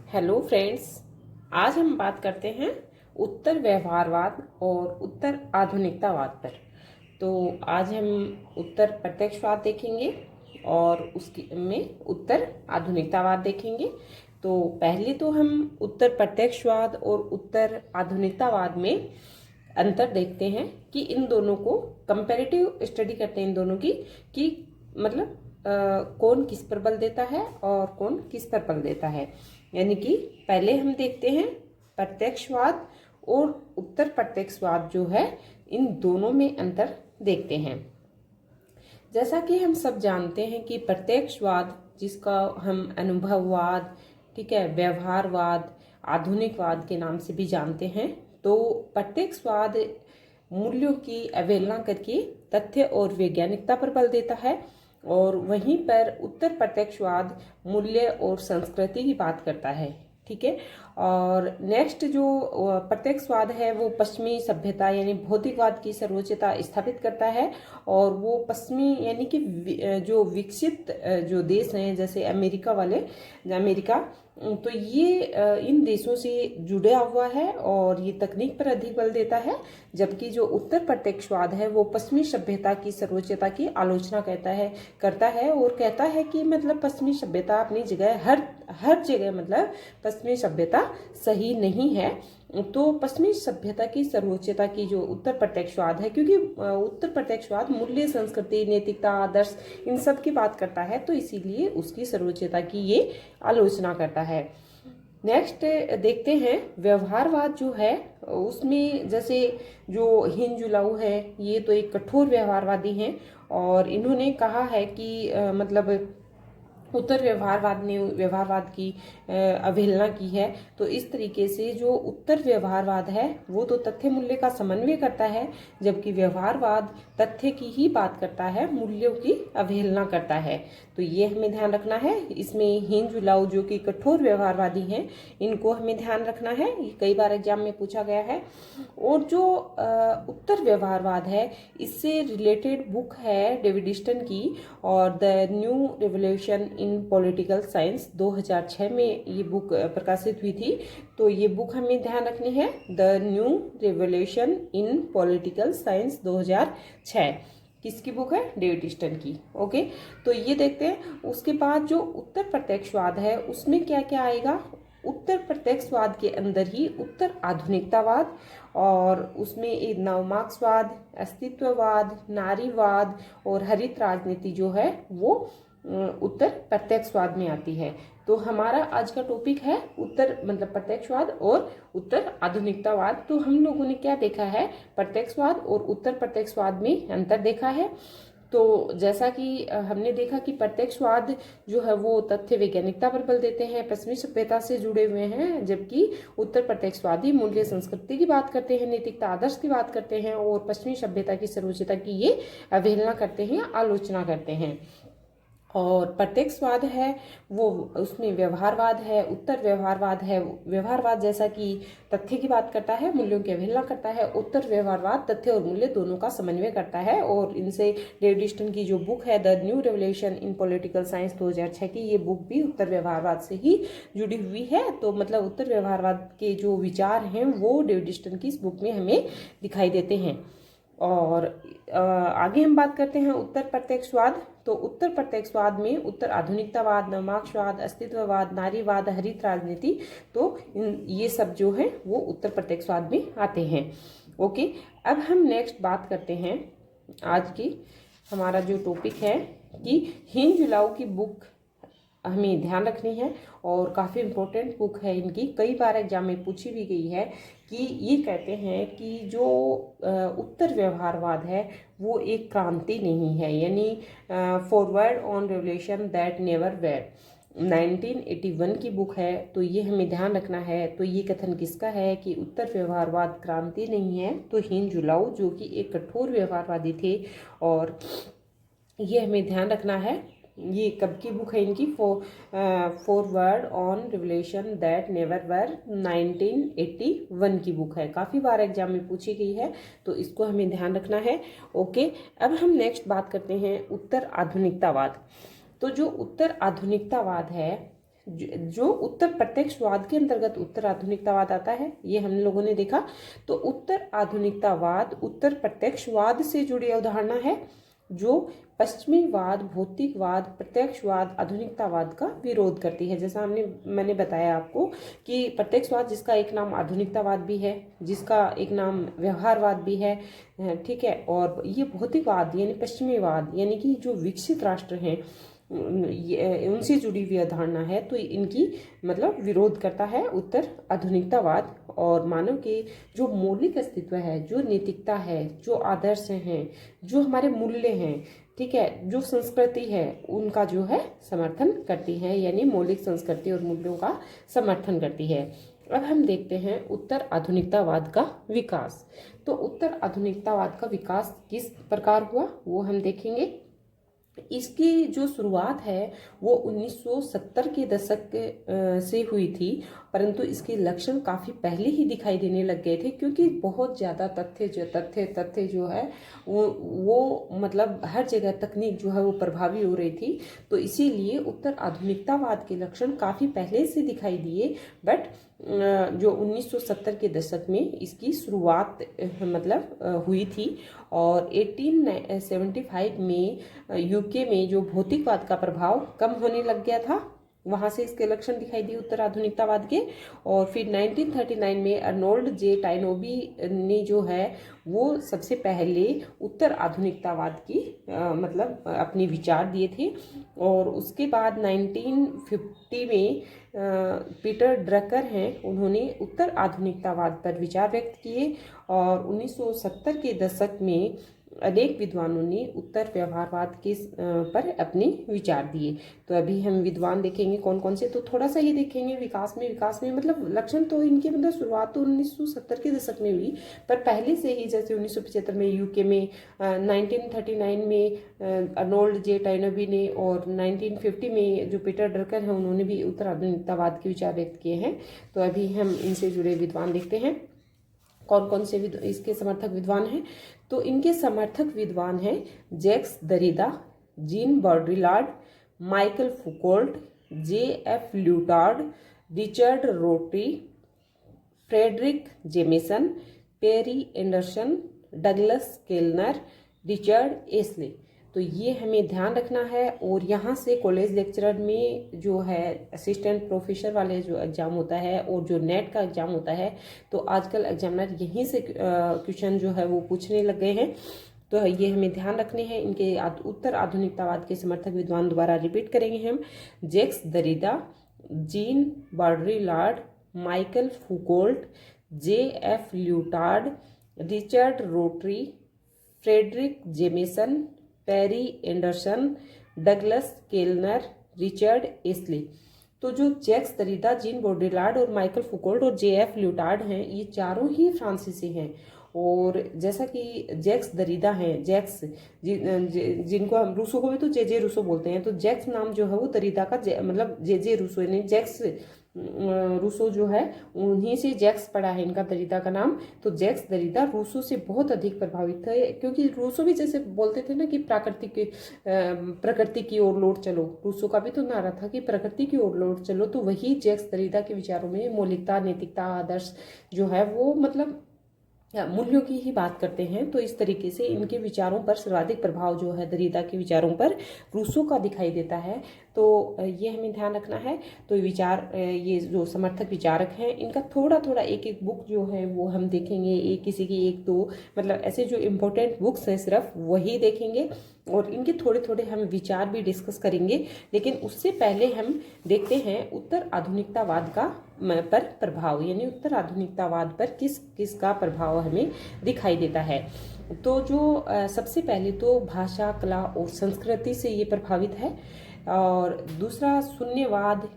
Hello friends. आज हम बात करते हैं उत्तर व्यवहारवाद और उत्तर आधुनिकतावाद पर। तो आज हम उत्तर प्रत्यक्षवाद देखेंगे और उसकी में उत्तर आधुनिकतावाद देखेंगे। तो पहले तो हम उत्तर प्रत्यक्षवाद और उत्तर आधुनिकतावाद में अंतर देखते हैं कि इन दोनों को कंपैरेटिव स्टडी करते हैं इन दोनों की कि मतलब कौन किस पर बल देता है और कौन किस पर बल देता है। यानी कि पहले हम देखते हैं प्रत्यक्षवाद और उत्तर प्रत्यक्षवाद जो है इन दोनों में अंतर देखते हैं। जैसा कि हम सब जानते हैं कि प्रत्यक्षवाद जिसका हम अनुभववाद, ठीक है, व्यवहारवाद, आधुनिकवाद के नाम से भी जानते हैं। तो प्रत्यक्षवाद मूल्यों की अवहेलना करके तथ्य और वैज्ञानिकता पर बल देता है और वहीं पर उत्तर प्रत्यक्षवाद मूल्य और संस्कृति की बात करता है। ठीक है। और नेक्स्ट जो प्रत्यक्षवाद है वो पश्चिमी सभ्यता यानी भौतिकवाद की सर्वोच्चता स्थापित करता है और वो पश्चिमी यानी कि जो विकसित जो देश हैं जैसे अमेरिका, तो ये इन देशों से जुड़ा हुआ है और ये तकनीक पर अधिक बल देता है। जबकि जो उत्तर प्रत्यक्षवाद है वो पश्चिमी सभ्यता की सर्वोच्चता की आलोचना करता है और कहता है कि मतलब पश्चिमी सभ्यता अपनी जगह हर जगह मतलब पश्चिमी सभ्यता सही नहीं है। तो पश्चिमी सभ्यता की सर्वोच्चता की जो उत्तर प्रत्यक्षवाद है, क्योंकि उत्तर प्रत्यक्षवाद मूल्य, संस्कृति, नैतिकता, आदर्श इन सब की बात करता है, तो इसीलिए उसकी सर्वोच्चता की ये आलोचना करता है। नेक्स्ट देखते हैं व्यवहारवाद जो है उसमें जैसे जो हिंजुलाऊ है ये तो एक कठोर व्यवहारवादी हैं और इन्होंने कहा है कि मतलब उत्तर व्यवहारवाद ने व्यवहारवाद की अवहेलना की है। तो इस तरीके से जो उत्तर व्यवहारवाद है वो तो तथ्य मूल्य का समन्वय करता है, जबकि व्यवहारवाद तथ्य की ही बात करता है, मूल्यों की अवहेलना करता है। तो ये हमें ध्यान रखना है। इसमें हिंजुलाऊ जो कि कठोर व्यवहारवादी हैं इनको हमें ध्यान रखना है, ये कई बार एग्जाम में पूछा गया है। और जो उत्तर व्यवहारवाद है इससे रिलेटेड बुक है डेविड ईस्टन की और the new revolution in political science 2006 में ये बुक प्रकाशित हुई थी। तो ये बुक हमें ध्यान रखनी है, the new revolution in political science 2006 किसकी बुक है? डेविड ईस्टन की। ओके, तो ये देखते हैं। उसके बाद जो उत्तर प्रत्यक्षवाद है उसमें क्या क्या आएगा? उत्तर प्रत्यक्षवाद के अंदर ही उत्तर आधुनिकतावाद और उसमें एक नवमार्क्सवाद, अस्तित्ववाद, नारीवाद और हरित राजनीति जो है वो उत्तर प्रत्यक्षवाद में आती है। तो हमारा आज का टॉपिक है उत्तर मतलब प्रत्यक्षवाद और उत्तर आधुनिकतावाद। तो हम लोगों ने क्या देखा है? प्रत्यक्षवाद और उत्तर प्रत्यक्षवाद में अंतर देखा है। तो जैसा कि हमने देखा कि प्रत्यक्षवाद जो है वो तथ्य वैज्ञानिकता पर बल देते हैं, पश्चिमी सभ्यता से जुड़े हुए हैं, जबकि उत्तर प्रत्यक्षवादी मूल्य, संस्कृति की बात करते हैं, नैतिकता, आदर्श की बात करते हैं और पश्चिमी सभ्यता की सर्वोच्चता की ये अवहेलना करते हैं, आलोचना करते हैं। और प्रत्यक्षवाद है वो उसमें व्यवहारवाद है, उत्तर व्यवहारवाद है। व्यवहारवाद जैसा कि तथ्य की बात करता है, मूल्यों की अवहेलना करता है। उत्तर व्यवहारवाद तथ्य और मूल्य दोनों का समन्वय करता है और इनसे डेविड ईस्टन की जो बुक है the new revolution in political science 2006 की, ये बुक भी उत्तर व्यवहारवाद से ही जुड़ी हुई है। तो मतलब उत्तर व्यवहारवाद के जो विचार हैं वो डेविड ईस्टन की इस बुक में हमें दिखाई देते हैं। और आगे हम बात करते हैं उत्तर प्रत्यक्षवाद। तो उत्तर प्रत्यक्षवाद में उत्तर आधुनिकतावाद, नवमार्क्सवाद, अस्तित्ववाद, नारीवाद, हरित राजनीति, तो ये सब जो है वो उत्तर प्रत्यक्षवाद में आते हैं। ओके, अब हम नेक्स्ट बात करते हैं आज की हमारा जो टॉपिक है कि हिंजुलाऊ की बुक हमें ध्यान रखनी है और काफ़ी इम्पोर्टेंट बुक है इनकी, कई बार एग्जाम में पूछी भी गई है कि ये कहते हैं कि जो उत्तर व्यवहारवाद है वो एक क्रांति नहीं है, यानी forward on revolution that never were 1981 की बुक है। तो ये हमें ध्यान रखना है। तो ये कथन किसका है कि उत्तर व्यवहारवाद क्रांति नहीं है? तो हिंजुलाऊ जो कि एक कठोर व्यवहारवादी थे और ये हमें ध्यान रखना है। ये कब की बुक है इनकी? Forward on revolution that never were 1981 की बुक है, काफ़ी बार एग्जाम में पूछी गई है, तो इसको हमें ध्यान रखना है। ओके, अब हम नेक्स्ट बात करते हैं उत्तर आधुनिकतावाद। तो जो उत्तर आधुनिकतावाद है जो उत्तर प्रत्यक्षवाद के अंतर्गत उत्तर आधुनिकतावाद आता है, ये हम लोगों ने देखा। तो उत्तर आधुनिकतावाद उत्तर प्रत्यक्षवाद से जुड़ी अवधारणा है जो पश्चिमीवाद, भौतिकवाद, प्रत्यक्षवाद, आधुनिकतावाद का विरोध करती है। जैसा मैंने बताया आपको कि प्रत्यक्षवाद जिसका एक नाम आधुनिकतावाद भी है, जिसका एक नाम व्यवहारवाद भी है, ठीक है, और ये भौतिकवाद यानी पश्चिमीवाद यानी कि जो विकसित राष्ट्र हैं उनसे जुड़ी हुई अवधारणा है। तो इनकी मतलब विरोध करता है उत्तर आधुनिकतावाद। और मानव के जो मौलिक अस्तित्व है, जो नैतिकता है, जो आदर्श हैं, जो हमारे मूल्य हैं, ठीक है, जो संस्कृति है, उनका जो है समर्थन करती है, यानी मौलिक संस्कृति और मूल्यों का समर्थन करती है। अब हम देखते हैं उत्तर आधुनिकतावाद का विकास। तो उत्तर आधुनिकतावाद का विकास किस प्रकार हुआ वो हम देखेंगे। इसकी जो शुरुआत है वो 1970 के दशक से हुई थी, परंतु इसके लक्षण काफ़ी पहले ही दिखाई देने लग गए थे, क्योंकि बहुत ज़्यादा तथ्य जो है वो मतलब हर जगह तकनीक जो है वो प्रभावी हो रही थी। तो इसीलिए उत्तर आधुनिकतावाद के लक्षण काफ़ी पहले से दिखाई दिए, बट जो 1970 के दशक में इसकी शुरुआत मतलब हुई थी। और 1875 में यूके में जो भौतिकवाद का प्रभाव कम होने लग गया था, वहाँ से इसके लक्षण दिखाई दिए उत्तर आधुनिकतावाद के। और फिर 1939 में अर्नोल्ड जे टाइनोबी ने जो है वो सबसे पहले उत्तर आधुनिकतावाद की मतलब अपने विचार दिए थे। और उसके बाद 1950 में पीटर ड्रकर हैं, उन्होंने उत्तर आधुनिकतावाद पर विचार व्यक्त किए। और 1970 के दशक में अनेक विद्वानों ने उत्तर व्यवहारवाद के पर अपने विचार दिए। तो अभी हम विद्वान देखेंगे कौन कौन से, तो थोड़ा सा ये देखेंगे विकास में मतलब लक्षण तो इनके मतलब शुरुआत तो 1970 के दशक में हुई, पर पहले से ही जैसे 1975 में यूके में, 1939 में अर्नोल्ड जे टाइनोबी ने, और 1950 में जो पीटर ड्रकर हैं उन्होंने भी उत्तर आधुनिकतावाद के विचार व्यक्त किए हैं। तो अभी हम इनसे जुड़े विद्वान देखते हैं कौन कौन से इसके समर्थक विद्वान हैं। तो इनके समर्थक विद्वान हैं Jacques Derrida, Jean Baudrillard, Michael Foucault, J.F. Lyotard, Richard Rorty, Fredric Jameson, Perry Anderson, Douglas Kellner, Richard Ashley. तो ये हमें ध्यान रखना है। और यहाँ से कॉलेज लेक्चरर में जो है असिस्टेंट प्रोफेसर वाले जो एग्ज़ाम होता है और जो नेट का एग्ज़ाम होता है, तो आजकल एग्जामिनर यहीं से क्वेश्चन जो है वो पूछने लग गए हैं। तो ये हमें ध्यान रखने हैं। इनके उत्तर आधुनिकतावाद के समर्थक विद्वान दोबारा रिपीट करेंगे हम। Jacques Derrida, Jean Baudrillard, Michael Foucault, J.F. Lyotard, Richard Rorty, Fredric Jameson, Perry Anderson, Douglas Kellner, Richard Ashley. तो जो जैक्स दरिदा, जीन बॉड्रिलार्ड और माइकल फुकोल्ट और J.F. ल्यूटार्ड हैं, ये चारों ही फ्रांसीसी हैं। और जैसा कि जैक्स दरिदा हैं, जैक्स जिनको हम रूसो को भी तो जे रूसो बोलते हैं, तो जैक्स नाम जो है वो दरिदा का मतलब जे रूसो यानी जैक्स रूसो जो है उन्हीं से जैक्स पड़ा है इनका दरिदा का नाम। तो जैक्स दरिदा रूसो से बहुत अधिक प्रभावित थे, क्योंकि रूसो भी जैसे बोलते थे ना कि प्रकृति की ओर लौट चलो, रूसो का भी तो नारा था कि प्रकृति की ओर लौट चलो। तो वही जैक्स दरिदा के विचारों में मौलिकता, नैतिकता, आदर्श जो है वो मतलब मूल्यों की ही बात करते हैं। तो इस तरीके से इनके विचारों पर सर्वाधिक प्रभाव जो है दरिदा के विचारों पर रूसो का दिखाई देता है। तो ये हमें ध्यान रखना है। तो विचार, ये जो समर्थक विचारक हैं, इनका थोड़ा थोड़ा एक एक बुक जो है वो हम देखेंगे, एक किसी की एक दो मतलब ऐसे जो इम्पोर्टेंट बुक्स हैं सिर्फ वही देखेंगे, और इनके थोड़े थोड़े हम विचार भी डिस्कस करेंगे। लेकिन उससे पहले हम देखते हैं उत्तर आधुनिकतावाद का पर प्रभाव, यानी उत्तर आधुनिकतावाद पर किस किस का प्रभाव हमें दिखाई देता है। तो जो सबसे पहले तो भाषा, कला और संस्कृति से ये प्रभावित है। और दूसरा, शून्यवाद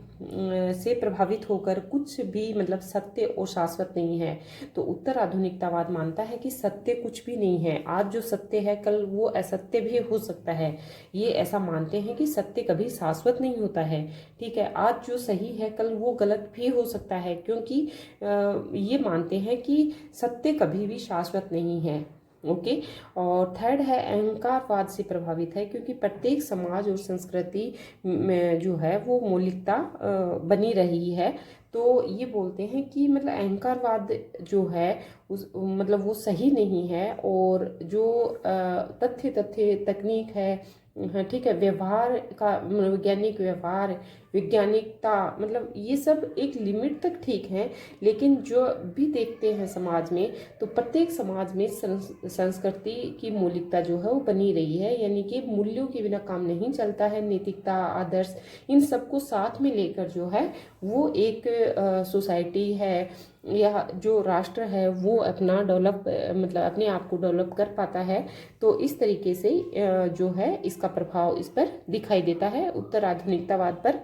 से प्रभावित होकर कुछ भी मतलब सत्य और शाश्वत नहीं है। तो उत्तर आधुनिकतावाद मानता है कि सत्य कुछ भी नहीं है। आज जो सत्य है कल वो असत्य भी हो सकता है। ये ऐसा मानते हैं कि सत्य कभी शाश्वत नहीं होता है। ठीक है, आज जो सही है कल वो गलत भी हो सकता है, क्योंकि ये मानते हैं कि सत्य कभी भी शाश्वत नहीं है। ओके। और थर्ड है अहंकारवाद से प्रभावित है, क्योंकि प्रत्येक समाज और संस्कृति में जो है वो मौलिकता बनी रही है। तो ये बोलते हैं कि मतलब अहंकारवाद जो है उस मतलब वो सही नहीं है, और जो तथ्य तकनीक है, हाँ ठीक है, व्यवहार का वैज्ञानिक व्यवहार, वैज्ञानिकता, मतलब ये सब एक लिमिट तक ठीक है। लेकिन जो भी देखते हैं समाज में, तो प्रत्येक समाज में संस्कृति की मौलिकता जो है वो बनी रही है, यानी कि मूल्यों के बिना काम नहीं चलता है। नैतिकता, आदर्श, इन सबको साथ में लेकर जो है वो एक सोसाइटी है या जो राष्ट्र है वो अपना डेवलप मतलब अपने आप को डेवलप कर पाता है। तो इस तरीके से जो है इसका प्रभाव इस पर दिखाई देता है, उत्तर आधुनिकतावाद पर।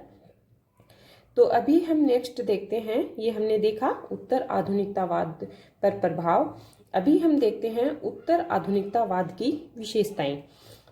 तो अभी हम नेक्स्ट देखते हैं, ये हमने देखा उत्तर आधुनिकतावाद पर प्रभाव। अभी हम देखते हैं उत्तर आधुनिकतावाद की विशेषताएं।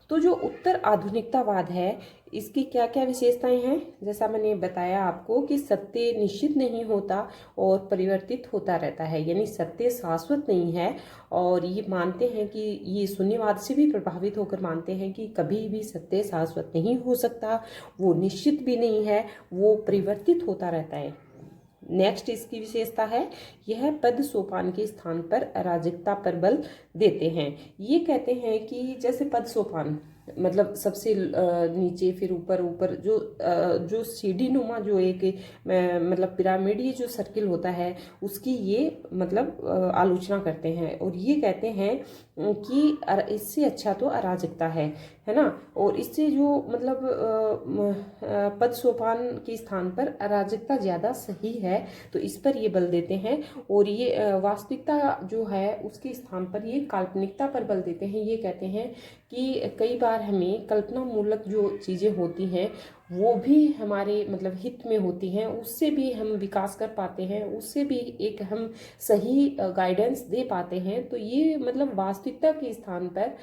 तो जो उत्तर आधुनिकतावाद है, इसकी क्या क्या विशेषताएं हैं? जैसा मैंने बताया आपको कि सत्य निश्चित नहीं होता और परिवर्तित होता रहता है, यानी सत्य शाश्वत नहीं है। और ये मानते हैं कि ये शून्यवाद से भी प्रभावित होकर मानते हैं कि कभी भी सत्य शाश्वत नहीं हो सकता, वो निश्चित भी नहीं है, वो परिवर्तित होता रहता है। नेक्स्ट इसकी विशेषता है, यह पद सोपान के स्थान पर अराजकता पर बल देते हैं। ये कहते हैं कि जैसे पद सोपान मतलब सबसे नीचे फिर ऊपर, ऊपर जो सीढ़ी नुमा जो एक मतलब पिरामिड जो सर्किल होता है उसकी ये मतलब आलोचना करते हैं, और ये कहते हैं कि इससे अच्छा तो अराजकता है ना। और इससे जो मतलब पद सोपान के स्थान पर अराजकता ज़्यादा सही है, तो इस पर ये बल देते हैं। और ये वास्तविकता जो है उसके स्थान पर ये काल्पनिकता पर बल देते हैं। ये कहते हैं कि कई बार हमें कल्पना मूलक जो चीज़ें होती हैं वो भी हमारे मतलब हित में होती हैं, उससे भी हम विकास कर पाते हैं, उससे भी एक हम सही गाइडेंस दे पाते हैं। तो ये मतलब वास्तविकता के स्थान पर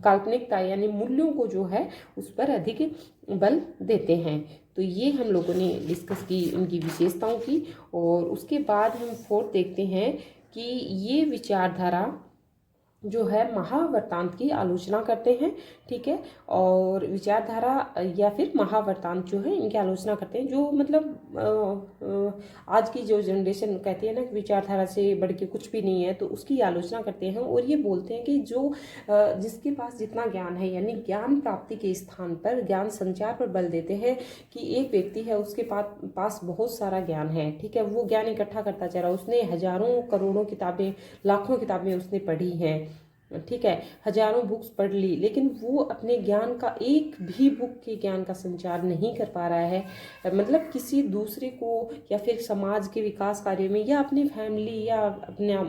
काल्पनिकता यानी मूल्यों को जो है उस पर अधिक बल देते हैं। तो ये हम लोगों ने डिस्कस की उनकी विशेषताओं की। और उसके बाद हम फोर्थ देखते हैं कि ये विचारधारा जो है महावर्तांत की आलोचना करते हैं, ठीक है। और विचारधारा या फिर महावर्तांत जो है इनकी आलोचना करते हैं, जो मतलब आज की जो जनरेशन कहती है ना कि विचारधारा से बढ़ के कुछ भी नहीं है, तो उसकी आलोचना करते हैं। और ये बोलते हैं कि जो जिसके पास जितना ज्ञान है, यानी ज्ञान प्राप्ति के स्थान पर ज्ञान संचार पर बल देते हैं। कि एक व्यक्ति है उसके पास बहुत सारा ज्ञान है, ठीक है, वो ज्ञान इकट्ठा करता चला, उसने हजारों करोड़ों किताबें, लाखों किताबें उसने पढ़ी हैं, ठीक है, हजारों बुक्स पढ़ ली, लेकिन वो अपने ज्ञान का एक भी बुक के ज्ञान का संचार नहीं कर पा रहा है। मतलब किसी दूसरे को या फिर समाज के विकास कार्य में या अपनी फैमिली या अपना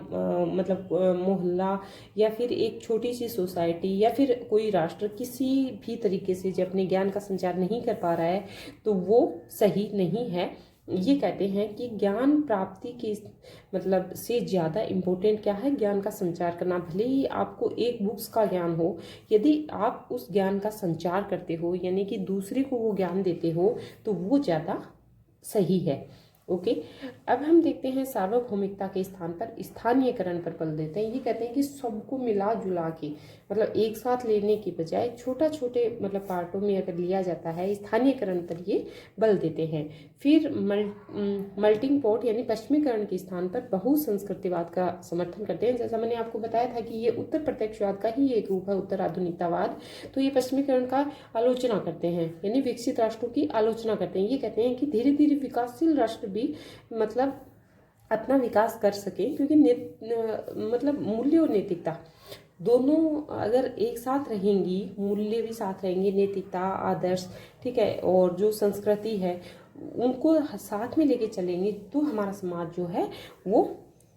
मतलब मोहल्ला या फिर एक छोटी सी सोसाइटी या फिर कोई राष्ट्र, किसी भी तरीके से जब अपने ज्ञान का संचार नहीं कर पा रहा है तो वो सही नहीं है। ये कहते हैं कि ज्ञान प्राप्ति के मतलब से ज़्यादा इम्पोर्टेंट क्या है, ज्ञान का संचार करना। भले ही आपको एक बुक्स का ज्ञान हो, यदि आप उस ज्ञान का संचार करते हो यानी कि दूसरे को वो ज्ञान देते हो, तो वो ज़्यादा सही है। ओके। अब हम देखते हैं सार्वभौमिकता के स्थान पर स्थानीयकरण पर बल देते हैं। ये कहते हैं कि सबको मिला जुला के मतलब एक साथ लेने की बजाय छोटा छोटे मतलब पार्टों में अगर लिया जाता है, स्थानीयकरण पर ये बल देते हैं। फिर मल्टिंग पॉट यानी पश्चिमीकरण के स्थान पर बहुसंस्कृतिवाद का समर्थन करते हैं। जैसा मैंने आपको बताया था कि ये उत्तर प्रत्यक्षवाद का ही एक रूप है, उत्तर आधुनिकतावाद। तो ये पश्चिमीकरण का आलोचना करते हैं, यानी विकसित राष्ट्रों की आलोचना करते हैं। ये कहते हैं कि धीरे धीरे विकासशील राष्ट्र भी मतलब अपना विकास कर सके, क्योंकि मतलब मूल्य और नैतिकता दोनों अगर एक साथ रहेंगी, मूल्य भी साथ रहेंगे, नैतिकता, आदर्श, ठीक है, और जो संस्कृति है उनको साथ में लेके चलेंगे, तो हमारा समाज जो है वो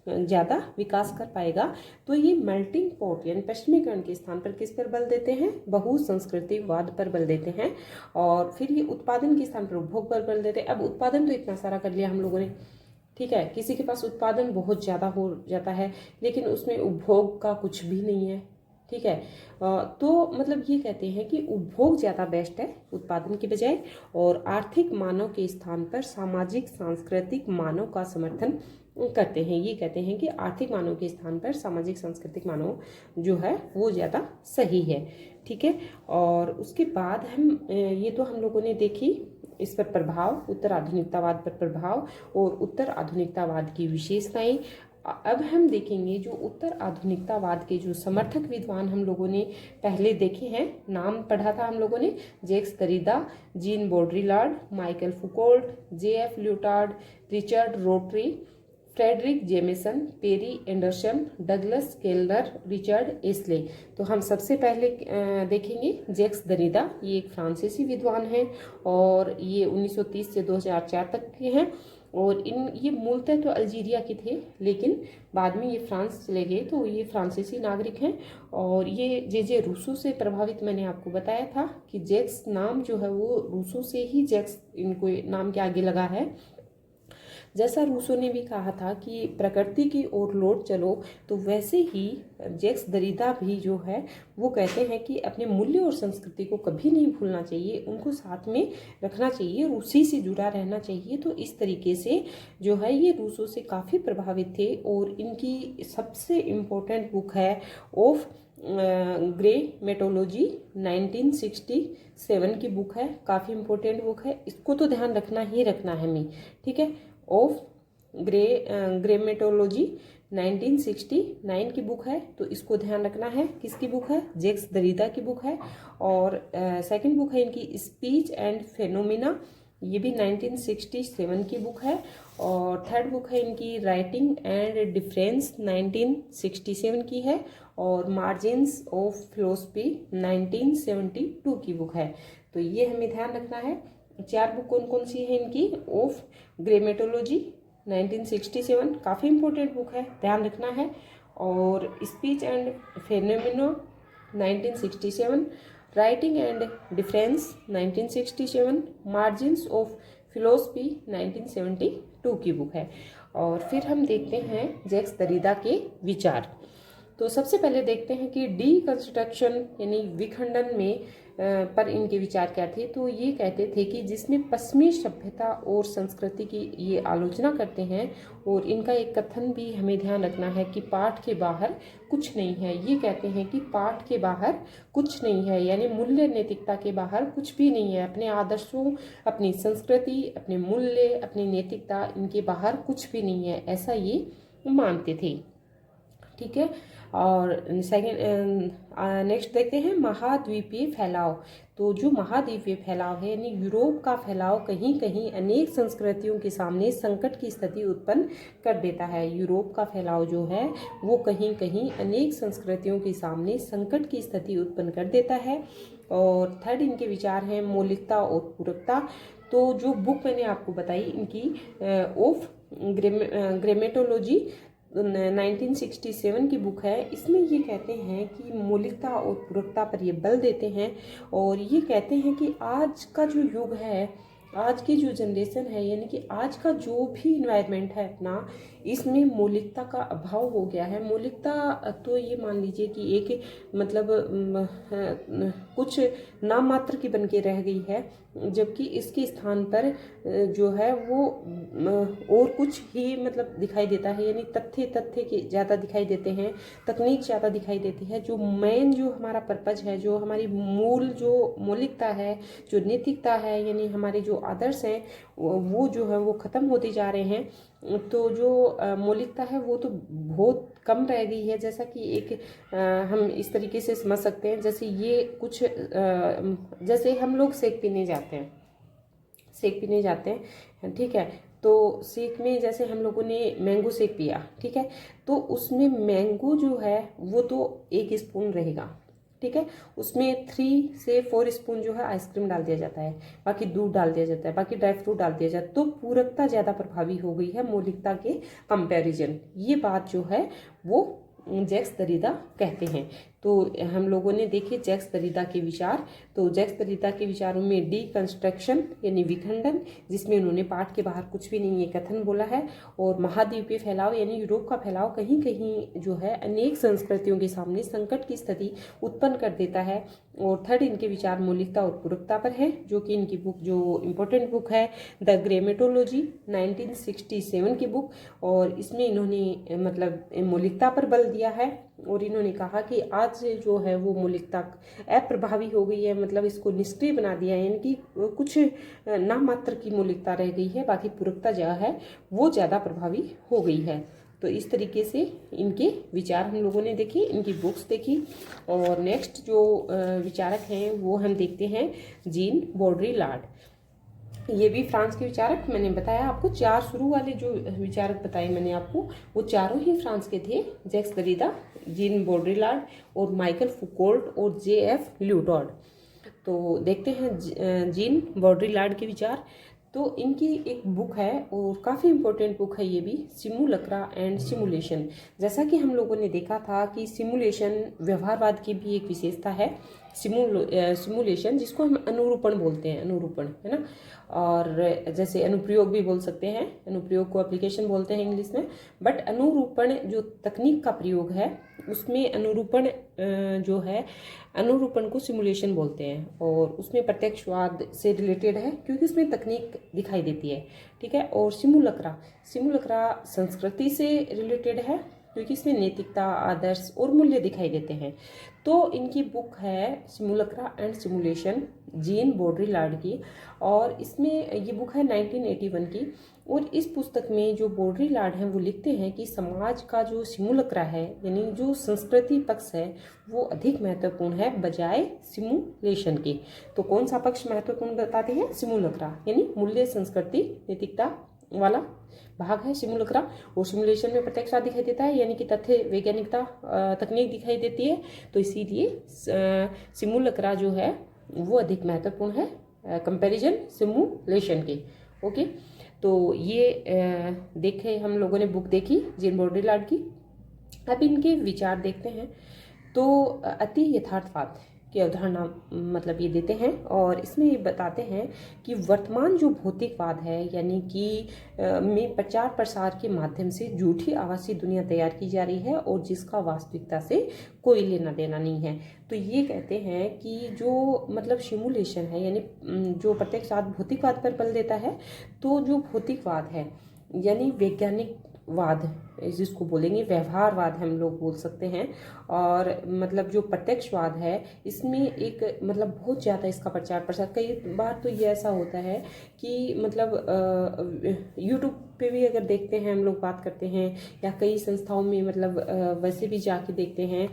ज़्यादा विकास कर पाएगा। तो ये मेल्टिंग पॉट यानी पश्चिमीकरण के स्थान पर किस पर बल देते हैं, बहुसंस्कृतिवाद पर बल देते हैं। और फिर ये उत्पादन के स्थान पर उपभोग पर बल देते हैं। अब उत्पादन तो इतना सारा कर लिया हम लोगों ने, ठीक है, किसी के पास उत्पादन बहुत ज़्यादा हो जाता है लेकिन उसमें उपभोग का कुछ भी नहीं है, ठीक है। तो मतलब ये कहते हैं कि उपभोग ज़्यादा बेस्ट है उत्पादन के बजाय, और आर्थिक मानव के स्थान पर सामाजिक सांस्कृतिक मानव का समर्थन करते हैं। ये कहते हैं कि आर्थिक मानव के स्थान पर सामाजिक सांस्कृतिक मानव जो है वो ज़्यादा सही है। ठीक है। और उसके बाद ये तो हम लोगों ने देखी इस पर प्रभाव, उत्तर आधुनिकतावाद पर प्रभाव और उत्तर आधुनिकतावाद की विशेषताएं। अब हम देखेंगे जो उत्तर आधुनिकतावाद के जो समर्थक विद्वान हम लोगों ने पहले देखे हैं, नाम पढ़ा था हम लोगों ने, Jacques Derrida, Jean Baudrillard, Michael Foucault, J F. Lyotard, Richard Rorty, Fredric Jameson, Perry Anderson, Douglas Kellner, Richard Ashley. तो हम सबसे पहले देखेंगे जैक्स दरिदा। ये एक फ्रांसीसी विद्वान हैं और ये 1930 से 2004 तक के हैं, और ये मूलतः तो अल्जीरिया के थे, लेकिन बाद में ये फ्रांस चले गए, तो ये फ्रांसीसी नागरिक हैं। और ये जे रूसो से प्रभावित, मैंने आपको बताया था कि जैक्स नाम जो है वो रूसो से ही जैक्स इनको नाम के आगे लगा है। जैसा रूसो ने भी कहा था कि प्रकृति की ओर लौट चलो, तो वैसे ही जैक्स दरिदा भी जो है वो कहते हैं कि अपने मूल्य और संस्कृति को कभी नहीं भूलना चाहिए, उनको साथ में रखना चाहिए, उसी से जुड़ा रहना चाहिए। तो इस तरीके से जो है ये रूसो से काफ़ी प्रभावित थे, और इनकी सबसे इम्पोर्टेंट बुक है ऑफ ग्रे मेटोलॉजी, 1967 की बुक है, काफ़ी इम्पोर्टेंट बुक है, इसको तो ध्यान रखना ही रखना है हमें। ठीक है। ऑफ ग्रेमेटोलॉजी 1969 की बुक है, तो इसको ध्यान रखना है। किसकी बुक है? जैक्स दरिदा की बुक है। और सेकंड बुक है इनकी स्पीच एंड फेनोमिना, ये भी 1967 की बुक है। और थर्ड बुक है इनकी राइटिंग एंड डिफरेंस, 1967 की है। और मार्जिन्स ऑफ फिलोसफी 1972 की बुक है। तो ये हमें ध्यान रखना है। चार बुक कौन कौन सी है इनकी? ऑफ ग्रेमेटोलॉजी 1967, काफ़ी इंपॉर्टेंट बुक है, ध्यान रखना है। और speech and phenomena 1967, writing and difference 1967, margins of philosophy 1972 की बुक है। और फिर हम देखते हैं जैक्स दरिदा के विचार। तो सबसे पहले देखते हैं कि डीकंस्ट्रक्शन यानी विखंडन में पर इनके विचार क्या थे। तो ये कहते थे कि जिसमें पश्चिमी सभ्यता और संस्कृति की ये आलोचना करते हैं, और इनका एक कथन भी हमें ध्यान रखना है कि पाठ के बाहर कुछ नहीं है। ये कहते हैं कि पाठ के बाहर कुछ नहीं है, यानी मूल्य नैतिकता के बाहर कुछ भी नहीं है। अपने आदर्शों, अपनी संस्कृति, अपने मूल्य, अपनी नैतिकता, इनके बाहर कुछ भी नहीं है, ऐसा ये मानते थे। ठीक है। और नेक्स्ट देखते हैं महाद्वीपीय फैलाव। तो जो महाद्वीपीय फैलाव है यानी यूरोप का फैलाव कहीं कहीं अनेक संस्कृतियों के सामने संकट की स्थिति उत्पन्न कर देता है। यूरोप का फैलाव जो है वो कहीं कहीं अनेक संस्कृतियों के सामने संकट की स्थिति उत्पन्न कर देता है। और थर्ड इनके विचार हैं मौलिकता और पूरकता। तो जो बुक मैंने आपको बताई इनकी ऑफ ग्रेमेटोलॉजी 1967 की बुक है, इसमें ये कहते हैं कि मौलिकता और पूरकता पर ये बल देते हैं। और ये कहते हैं कि आज का जो युग है, आज की जो जनरेशन है, यानी कि आज का जो भी इन्वायरमेंट है अपना, इसमें मौलिकता का अभाव हो गया है। मौलिकता तो ये मान लीजिए कि एक मतलब कुछ नाम मात्र की बन के रह गई है, जबकि इसके स्थान पर जो है वो और कुछ ही मतलब दिखाई देता है, यानी तथ्य के ज़्यादा दिखाई देते हैं, तकनीक ज़्यादा दिखाई देती है। जो मेन जो हमारा पर्पज है, जो हमारी मूल जो मौलिकता है, जो नैतिकता है, यानी हमारे जो आदर्श हैं, वो जो है वो ख़त्म होते जा रहे हैं। तो जो मौलिकता है वो तो बहुत कम रह गई है। जैसा कि एक हम इस तरीके से समझ सकते हैं, जैसे ये कुछ जैसे हम लोग शेक पीने जाते हैं, ठीक है। तो शेक में जैसे हम लोगों ने मैंगो शेक पिया, ठीक है, तो उसमें मैंगो जो है वो तो 1 स्पून रहेगा, ठीक है। उसमें 3 से 4 स्पून जो है आइसक्रीम डाल दिया जाता है, बाकी दूध डाल दिया जाता है, बाकी ड्राई फ्रूट डाल दिया जाता है। तो पूरकता ज़्यादा प्रभावी हो गई है मौलिकता के कंपैरिजन। ये बात जो है वो जैक्स दरिदा कहते हैं। तो हम लोगों ने देखे जैक्स दरिदा के विचार। तो जैक्स दरिदा के विचारों में डीकंस्ट्रक्शन यानी विखंडन, जिसमें उन्होंने पाठ के बाहर कुछ भी नहीं ये कथन बोला है, और महाद्वीपीय फैलाव यानी यूरोप का फैलाव कहीं कहीं जो है अनेक संस्कृतियों के सामने संकट की स्थिति उत्पन्न कर देता है। और थर्ड इनके विचार मौलिकता और पूरकता पर है, जो कि इनकी बुक जो इम्पोर्टेंट बुक है द ग्रेमेटोलॉजी 1967 की बुक, और इसमें इन्होंने मतलब मौलिकता पर बल दिया है। और इन्होंने कहा कि आज जो है वो मौलिकता अप्रभावी हो गई है, मतलब इसको निष्क्रिय बना दिया है, यानी कि कुछ नाम मात्र की मौलिकता रह गई है, बाकी पूरकता जो है वो ज़्यादा प्रभावी हो गई है। तो इस तरीके से इनके विचार हम लोगों ने देखे, इनकी बुक्स देखी। और नेक्स्ट जो विचारक हैं वो हम देखते हैं जीन बॉड्रिलार्ड। ये भी फ्रांस के विचारक, मैंने बताया आपको 4 शुरू वाले जो विचारक बताए मैंने आपको, वो चारों ही फ्रांस के थे, जैक्स दरिदा, जीन बॉड्रिलार्ड और माइकल फुकोल्ट और जे.एफ. ल्यूटॉर्ड। तो देखते हैं जीन बॉड्रिलार्ड के विचार। तो इनकी एक बुक है और काफ़ी इम्पोर्टेंट बुक है ये भी, सिमुलक्रा एंड सिमुलेशन। जैसा कि हम लोगों ने देखा था कि सिमुलेशन व्यवहारवाद की भी एक विशेषता है, सिमुलेशन जिसको हम अनुरूपण बोलते हैं, अनुरूपण है ना, और जैसे अनुप्रयोग भी बोल सकते हैं, अनुप्रयोग को एप्लीकेशन बोलते हैं इंग्लिश में, बट अनुरूपण जो तकनीक का प्रयोग है उसमें अनुरूपण जो है, अनुरूपण को सिमुलेशन बोलते हैं, और उसमें प्रत्यक्षवाद से रिलेटेड है क्योंकि उसमें तकनीक दिखाई देती है, ठीक है। और सिमुलक्रा, सिमुलक्रा संस्कृति से रिलेटेड है क्योंकि इसमें नैतिकता, आदर्श और मूल्य दिखाई देते हैं। तो इनकी बुक है सिमुलक्रा एंड सिमुलेशन, जीन बॉड्रिलार्ड की, और इसमें ये बुक है 1981 की। और इस पुस्तक में जो बॉड्रिलार्ड हैं वो लिखते हैं कि समाज का जो सिमुलक्रा है यानी जो संस्कृति पक्ष है वो अधिक महत्वपूर्ण है बजाय सिमुलेशन के। तो कौन सा पक्ष महत्वपूर्ण बताते हैं? सिमुलक्रा, यानी मूल्य, संस्कृति, नैतिकता वाला भाग है सिमुलक्रा। और सिमुलेशन में प्रत्यक्षवाद दिखाई देता है, यानी कि तथ्य, वैज्ञानिकता, तकनीक दिखाई देती है। तो इसीलिए सिमुलक्रा जो है वो अधिक महत्वपूर्ण है कंपैरिजन सिमुलेशन के। ओके, तो ये देखे हम लोगों ने बुक देखी जीन बॉड्रिलार्ड की। अब इनके विचार देखते हैं। तो अति यथार्थवाद की अवधारणा मतलब ये देते हैं, और इसमें ये बताते हैं कि वर्तमान जो भौतिकवाद है यानी कि में प्रचार प्रसार के माध्यम से झूठी आभासी दुनिया तैयार की जा रही है और जिसका वास्तविकता से कोई लेना देना नहीं है। तो ये कहते हैं कि जो मतलब सिमुलेशन है यानी जो प्रत्यक्षवाद भौतिकवाद पर बल देता है, तो जो भौतिकवाद है यानी वैज्ञानिक वाद जिसको बोलेंगे, व्यवहारवाद हम लोग बोल सकते हैं, और मतलब जो प्रत्यक्षवाद है इसमें एक मतलब बहुत ज़्यादा इसका प्रचार प्रसार, कई बार तो ये ऐसा होता है कि मतलब यूट्यूब पे भी अगर देखते हैं हम लोग बात करते हैं, या कई संस्थाओं में मतलब वैसे भी जाके देखते हैं,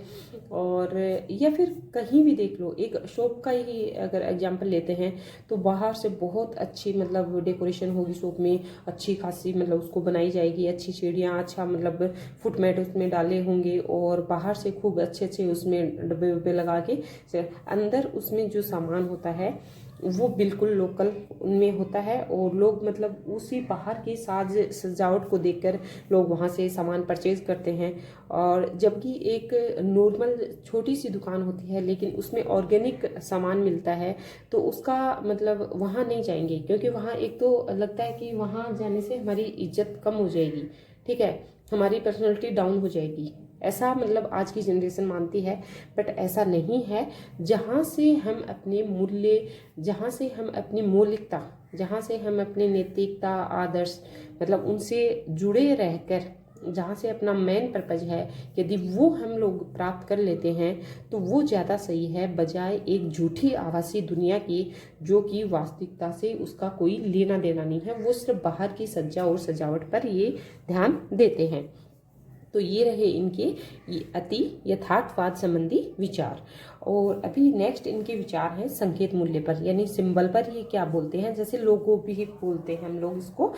और या फिर कहीं भी देख लो, एक शॉप का ही अगर एग्जांपल लेते हैं तो बाहर से बहुत अच्छी मतलब डेकोरेशन होगी शॉप में, अच्छी खासी मतलब उसको बनाई जाएगी, अच्छी सीढ़ियाँ, अच्छा मतलब फुटमेट उसमें डाले होंगे, और बाहर से खूब अच्छे अच्छे उसमें डब्बे वब्बे लगा के, अंदर उसमें जो सामान होता है वो बिल्कुल लोकल उनमें होता है, और लोग मतलब उसी बाहर की साज सजावट को देखकर लोग वहाँ से सामान परचेज करते हैं। और जबकि एक नॉर्मल छोटी सी दुकान होती है लेकिन उसमें ऑर्गेनिक सामान मिलता है, तो उसका मतलब वहाँ नहीं जाएंगे, क्योंकि वहाँ एक तो लगता है कि वहाँ जाने से हमारी इज्जत कम हो जाएगी, ठीक है, हमारी पर्सनैलिटी डाउन हो जाएगी, ऐसा मतलब आज की जनरेशन मानती है। बट ऐसा नहीं है। जहाँ से हम अपने मूल्य, जहाँ से हम अपनी मौलिकता, जहाँ से हम अपने नैतिकता, आदर्श मतलब उनसे जुड़े रहकर, जहाँ से अपना मेन पर्पज है, यदि वो हम लोग प्राप्त कर लेते हैं तो वो ज़्यादा सही है बजाय एक झूठी आभासी दुनिया की, जो कि वास्तविकता से उसका कोई लेना देना नहीं है, वो सिर्फ बाहर की सज्जा और सजावट पर ये ध्यान देते हैं। तो ये रहे इनके अति यथार्थवाद संबंधी विचार। और अभी नेक्स्ट इनके विचार हैं संकेत मूल्य पर, यानी सिंबल पर ये क्या बोलते हैं, जैसे लोगो भी बोलते हैं हम लोग इसको,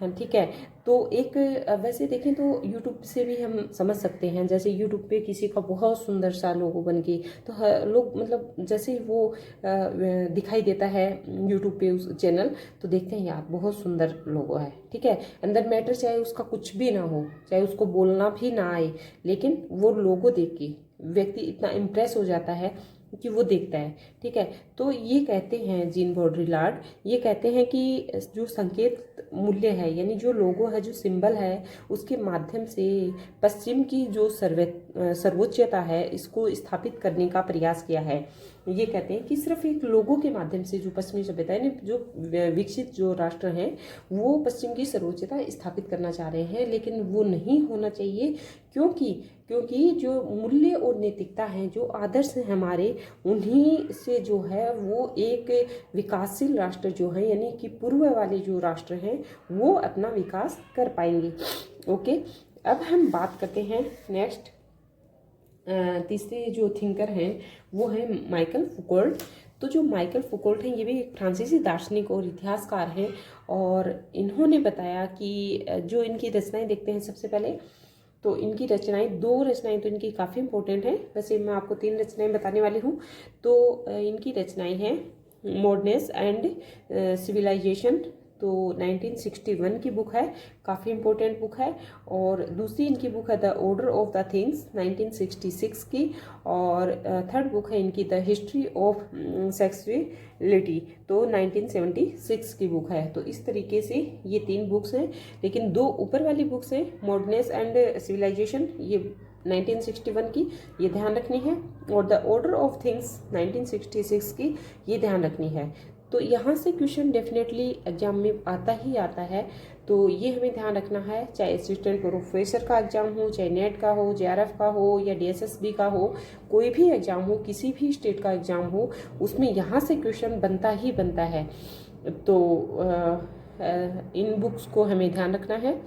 ठीक है। तो एक वैसे देखें तो यूट्यूब से भी हम समझ सकते हैं, जैसे यूट्यूब पे किसी का बहुत सुंदर सा लोगो बन के, तो लोग मतलब जैसे वो दिखाई देता है यूट्यूब पे उस चैनल, तो देखते हैं यार बहुत सुंदर लोगो है, ठीक है। अंदर मैटर चाहे उसका कुछ भी ना हो, चाहे उसको बोलना भी ना आए, लेकिन वो लोगो देख के व्यक्ति इतना इम्प्रेस हो जाता है कि वो देखता है। ठीक है, तो ये कहते हैं जीन बॉड्रिलार्ड, ये कहते हैं कि जो संकेत मूल्य है यानी जो लोगो है, जो सिंबल है, उसके माध्यम से पश्चिम की जो सर्वोच्चता है इसको स्थापित करने का प्रयास किया है। ये कहते हैं कि सिर्फ एक लोगों के माध्यम से जो पश्चिमी सभ्यता है, जो विकसित जो राष्ट्र हैं वो पश्चिम की सर्वोच्चता स्थापित करना चाह रहे हैं, लेकिन वो नहीं होना चाहिए। क्योंकि जो मूल्य और नैतिकता हैं, जो आदर्श हैं हमारे, उन्हीं से जो है वो एक विकासशील राष्ट्र जो है यानी कि पूर्व वाले जो राष्ट्र हैं वो अपना विकास कर पाएंगे। ओके, अब हम बात करते हैं नेक्स्ट तीसरे जो थिंकर हैं वो है माइकल फुकोल्ट। तो जो माइकल फुकोल्ट हैं ये भी एक फ्रांसीसी दार्शनिक और इतिहासकार हैं, और इन्होंने बताया कि जो इनकी रचनाएं देखते हैं सबसे पहले, तो इनकी रचनाएं, 2 रचनाएं तो इनकी काफ़ी इंपॉर्टेंट हैं, वैसे मैं आपको 3 रचनाएं बताने वाली हूँ। तो इनकी रचनाएं हैं मॉडर्नेस एंड सिविलाइजेशन, तो 1961 की बुक है, काफ़ी इंपॉर्टेंट बुक है। और दूसरी इनकी बुक है the order of the things 1966 की, और थर्ड बुक है इनकी द हिस्ट्री ऑफ सेक्सुअलिटी, तो 1976 की बुक है। तो इस तरीके से ये 3 बुक्स हैं, लेकिन 2 ऊपर वाली बुक्स हैं मॉडर्नेस एंड सिविलाइजेशन, ये 1961 की, ये ध्यान रखनी है, और द ऑर्डर ऑफ थिंग्स 1966 की, ये ध्यान रखनी है। तो यहाँ से क्वेश्चन डेफिनेटली एग्जाम में आता ही आता है, तो ये हमें ध्यान रखना है, चाहे असिस्टेंट प्रोफेसर का एग्जाम हो, चाहे नेट का हो, जेआरएफ का हो या डीएसएसबी का हो, कोई भी एग्जाम हो, किसी भी स्टेट का एग्जाम हो, उसमें यहाँ से क्वेश्चन बनता ही बनता है। तो इन बुक्स को हमें ध्यान रखना है।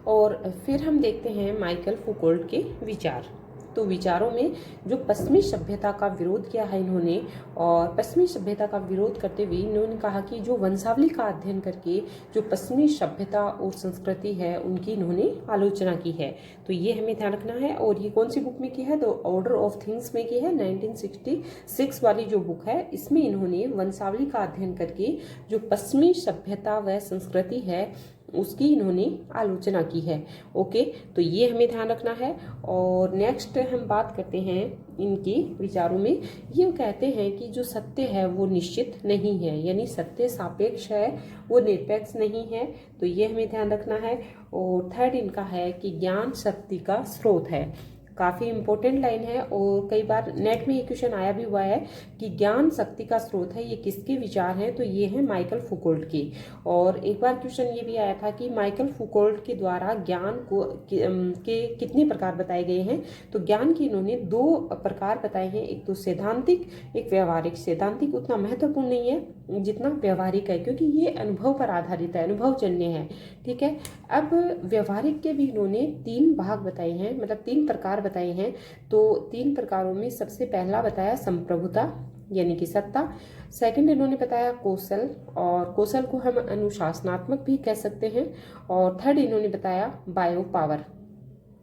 और फिर हम देखते हैं माइकल फुकोल्ट के विचार। तो विचारों में जो पश्चिमी सभ्यता का विरोध किया है इन्होंने, और पश्चिमी सभ्यता का विरोध करते हुए इन्होंने कहा कि जो वंशावली का अध्ययन करके जो पश्चिमी सभ्यता और संस्कृति है उनकी इन्होंने आलोचना की है। तो ये हमें ध्यान रखना है। और ये कौन सी बुक में की है? तो ऑर्डर ऑफ थिंग्स में की है, 1966 वाली जो बुक है, इसमें इन्होंने वंशावली का अध्ययन करके जो पश्चिमी सभ्यता व संस्कृति है उसकी इन्होंने आलोचना की है। ओके, तो ये हमें ध्यान रखना है। और नेक्स्ट हम बात करते हैं इनके विचारों में। ये कहते हैं कि जो सत्य है वो निश्चित नहीं है, यानी सत्य सापेक्ष है, वो निरपेक्ष नहीं है, तो ये हमें ध्यान रखना है। और थर्ड इनका है कि ज्ञान शक्ति का स्रोत है। काफ़ी इंपॉर्टेंट लाइन है, और कई बार नेट में ये क्वेश्चन आया भी हुआ है कि ज्ञान शक्ति का स्रोत है, ये किसके विचार हैं? तो ये है माइकल फुकोल्ट के। और एक बार क्वेश्चन ये भी आया था कि माइकल फुकोल्ट के द्वारा ज्ञान को के कितने प्रकार बताए गए हैं? तो ज्ञान के इन्होंने 2 प्रकार बताए हैं, एक तो सैद्धांतिक, एक व्यवहारिक। सैद्धांतिक उतना महत्वपूर्ण नहीं है जितना व्यवहारिक है, क्योंकि ये अनुभव पर आधारित है, अनुभवजन्य है। ठीक है, अब व्यवहारिक के भी इन्होंने 3 भाग बताए हैं, मतलब 3 प्रकार बताए हैं। तो 3 प्रकारों में सबसे पहला बताया संप्रभुता यानी कि सत्ता, सेकंड इन्होंने बताया कौशल, और कौशल को हम अनुशासनात्मक भी कह सकते हैं, और थर्ड इन्होंने बताया बायो पावर।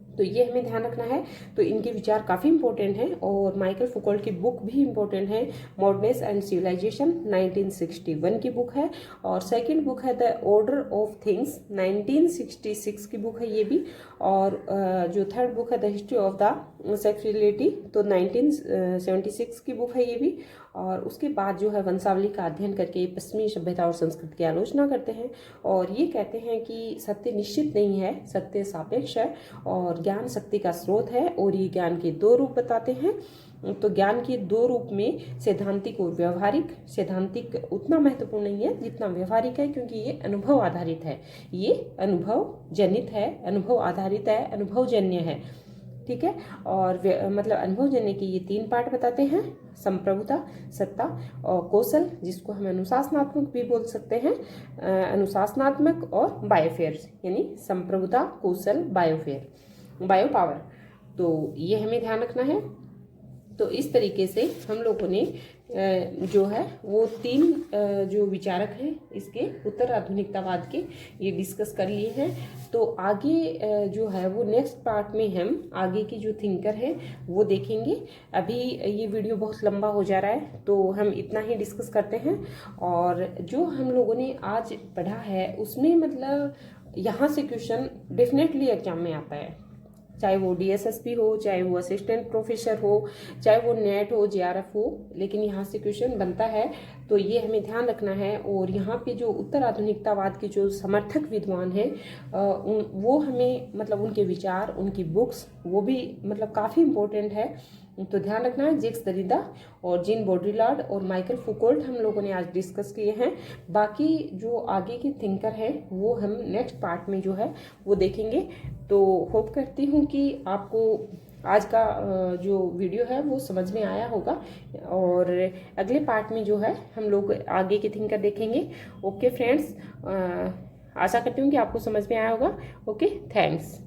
तो ये हमें ध्यान रखना है। तो इनके विचार काफ़ी इंपॉर्टेंट हैं, और माइकल फुकोल्ट की बुक भी इंपॉर्टेंट है, मॉडर्नेस एंड सिविलाइजेशन 1961 की बुक है, और सेकंड बुक है द ऑर्डर ऑफ थिंग्स 1966 की बुक है ये भी, और जो थर्ड बुक है the history of the sexuality, तो 1976 की बुक है ये भी। और उसके बाद जो है वंशावली का अध्ययन करके पश्चिमी सभ्यता और संस्कृति की आलोचना करते हैं, और ये कहते हैं कि सत्य निश्चित नहीं है, सत्य सापेक्ष है, और ज्ञान शक्ति का स्रोत है, और ये ज्ञान के 2 रूप बताते हैं। तो ज्ञान के 2 रूप में सैद्धांतिक और व्यवहारिक। सैद्धांतिक उतना महत्वपूर्ण नहीं है जितना व्यवहारिक है, क्योंकि ये अनुभव आधारित है, ये अनुभव जनित है, अनुभव आधारित है, अनुभवजन्य है। ठीक है, और मतलब अनुभवजन्य के ये 3 पार्ट बताते हैं, संप्रभुता, सत्ता और कौशल, जिसको हम अनुशासनात्मक भी बोल सकते हैं, अनुशासनात्मक और बायोफेयर्स, यानी संप्रभुता, कौशल, बायो पावर। तो ये हमें ध्यान रखना है। तो इस तरीके से हम लोगों ने जो है वो 3 जो विचारक हैं इसके उत्तर आधुनिकतावाद के, ये डिस्कस कर लिए हैं। तो आगे जो है वो नेक्स्ट पार्ट में हम आगे की जो थिंकर हैं वो देखेंगे। अभी ये वीडियो बहुत लंबा हो जा रहा है, तो हम इतना ही डिस्कस करते हैं। और जो हम लोगों ने आज पढ़ा है उसमें मतलब यहाँ से क्वेश्चन डेफिनेटली एग्जाम में आता है। चाहे वो DSSP हो, चाहे वो असिस्टेंट प्रोफेसर हो, चाहे वो नेट हो, JRF हो, लेकिन यहाँ से क्वेश्चन बनता है। तो ये हमें ध्यान रखना है। और यहाँ पे जो उत्तर आधुनिकतावाद के जो समर्थक विद्वान हैं वो हमें मतलब उनके विचार, उनकी बुक्स, वो भी मतलब काफ़ी इम्पोर्टेंट है। तो ध्यान रखना है। जेक्स दरिदा और जीन बॉड्रिलार्ड और माइकल फुकोल्ट हम लोगों ने आज डिस्कस किए हैं। बाकी जो आगे के थिंकर हैं वो हम नेक्स्ट पार्ट में जो है वो देखेंगे। तो होप करती हूँ कि आपको आज का जो वीडियो है वो समझ में आया होगा। और अगले पार्ट में जो है हम लोग आगे के थिंकर देखेंगे। ओके फ्रेंड्स, आशा करती हूँ कि आपको समझ में आया होगा। Okay, thanks.